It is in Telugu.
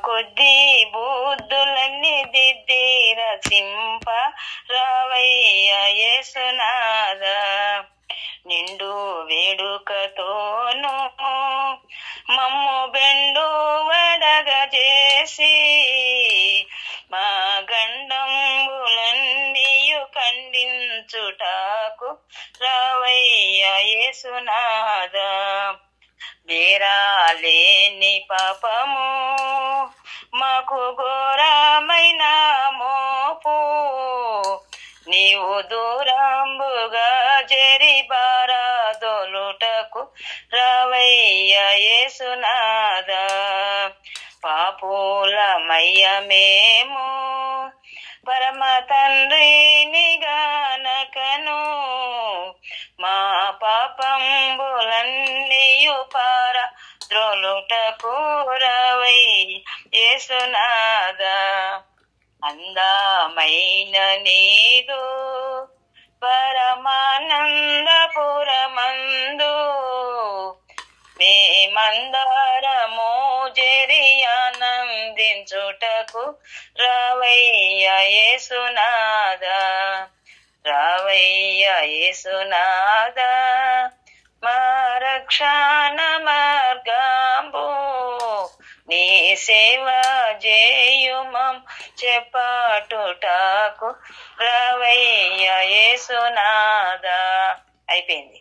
కొద్ది బుద్ధులన్నీ దిద్ది రచింప రావయ్య యేసునాథ. నిండు వేడుకతోను మమ్ము బెండు వడగ చేసి మా గండంబులన్నీయు ఖండించుటాకు రావయ్య యేసునాథ. బేరాలేని పాపము మాకు ఘోరమైన మోపు నీవు దూరంబుగా జరి బారాదొలుటకు రావయ్య యేసునాథ. పాపులమయ్య మేము పరమ తండ్రిని గానకను మా పాపంబులన్నీయు పారద్రోలుటకు రావయ్య యేసునాథ. అందమైన నీదు పరమానందపురమందు మేమందరము జరి ఆనందించుటకు రావయ్య యేసునాథ. రావయ్య యేసునాథ. మా రక్షణ మార్గంబు నీ సేవ చేయుమం చెప్పాటుటాకు రావయ్య యేసునాథ. అయిపోయింది.